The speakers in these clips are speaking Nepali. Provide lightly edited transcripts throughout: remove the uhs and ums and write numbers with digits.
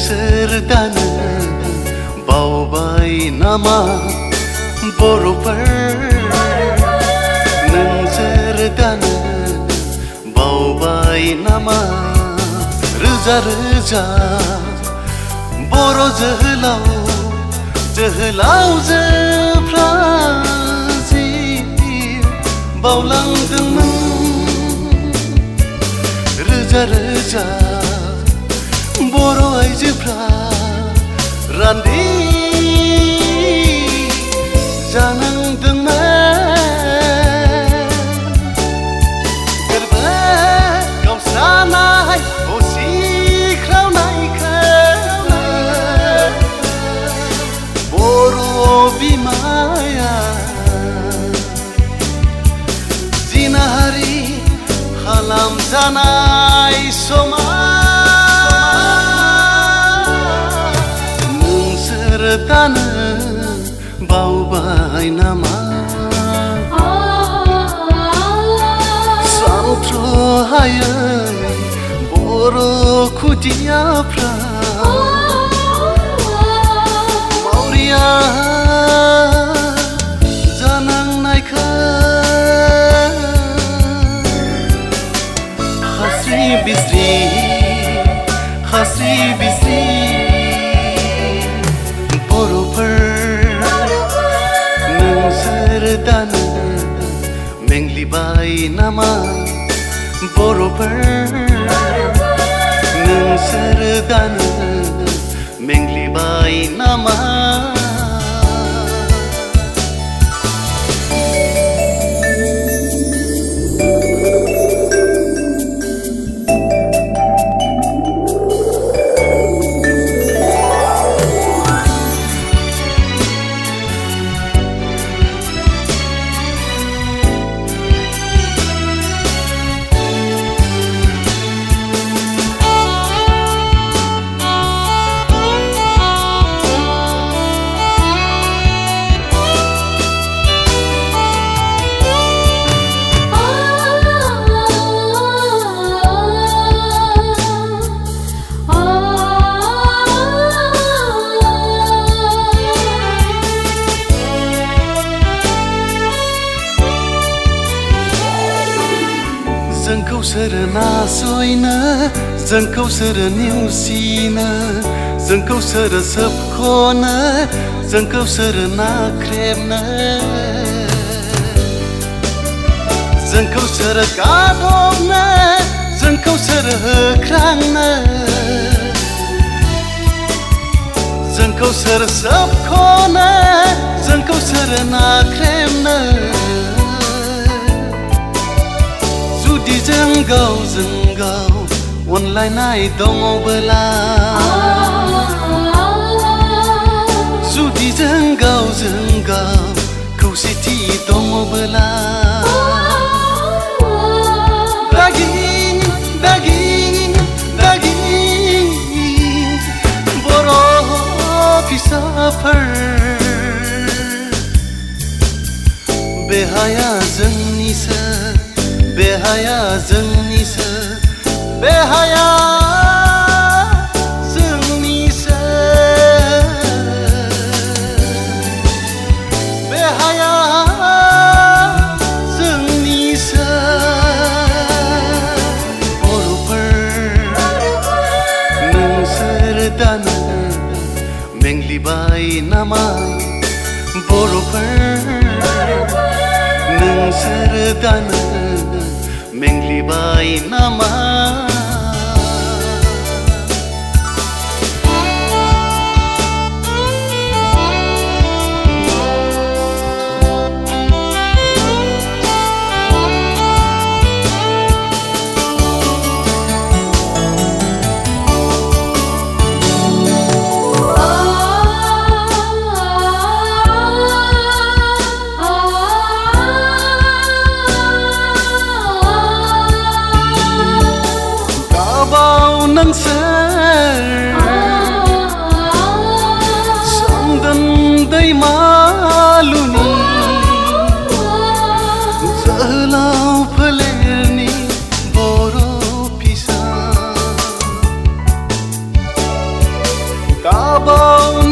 नोंसोर दानो बावबाय नामा बर'फोर नोंसोर दानो बावबाय नामा रोजा रोजा बर' जोहोलावजोफ्रा जि बावलांदोंमोन रोजा रोजा बर' आइजोफ्रा रान्दि जानांदोंमोन गोरबो गावस्रानाय असिख्रावनायखौ बर' बिमाया जिनाहारि खालामजानाय समा नोंसोर दानो बावबाय नामा सानथ्र'हायै बर' खुदियाफ्रा मावरिया जानांनायखौ खास्रि बिस्रि दानो मेंग्लिबाय नामा बर'फोर नोंसोर दानो मेंग्लिबाय नामा जोंखौ सोर नासयनो जोंखौ सोर नेवसिनो जोंखौ सोर सोबख'नो जोंखौ सोर नाख्रेबनो जोंखौ सोर गादबनो जोंखौ सोर होख्रांनो जोंखौ सोर सोबख'नो जोंखौ सोर नाख्रेबनो जुदि जों गावजों गाव अनलायनाय दङबोला जुदि जों गावजों गाव खौसेथि दङबोला दागि बर' फिसाफोर बे हाया जोंनिसो बे हाया जोंनिसो बे हाया जोंनिसो बे हाया जोंनिसो बर'फोर नोंसोर दानो मेंग्लिबाय नामा बर'फोर नोंसोर दानो मेंग्लिबाय नामा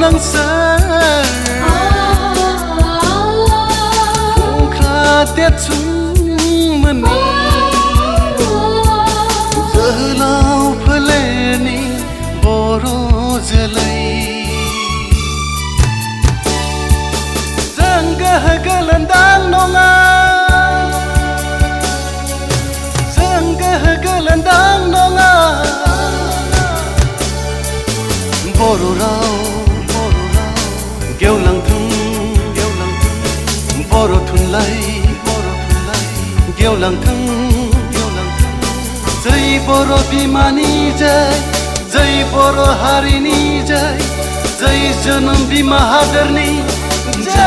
नंसर खुंख्रा तेचुमनि जोहोलाव फोलेरनि बर' जोलै जों गोहो गोलोन्दां नङा जों गोहो गोलोन्दां नङा बर' राव गेवलांथों बर' थुनलाइ गेवलांथों जै बर' बिमानि जै बर' हारिनि जै जोनोम बिमा हादोरनि जै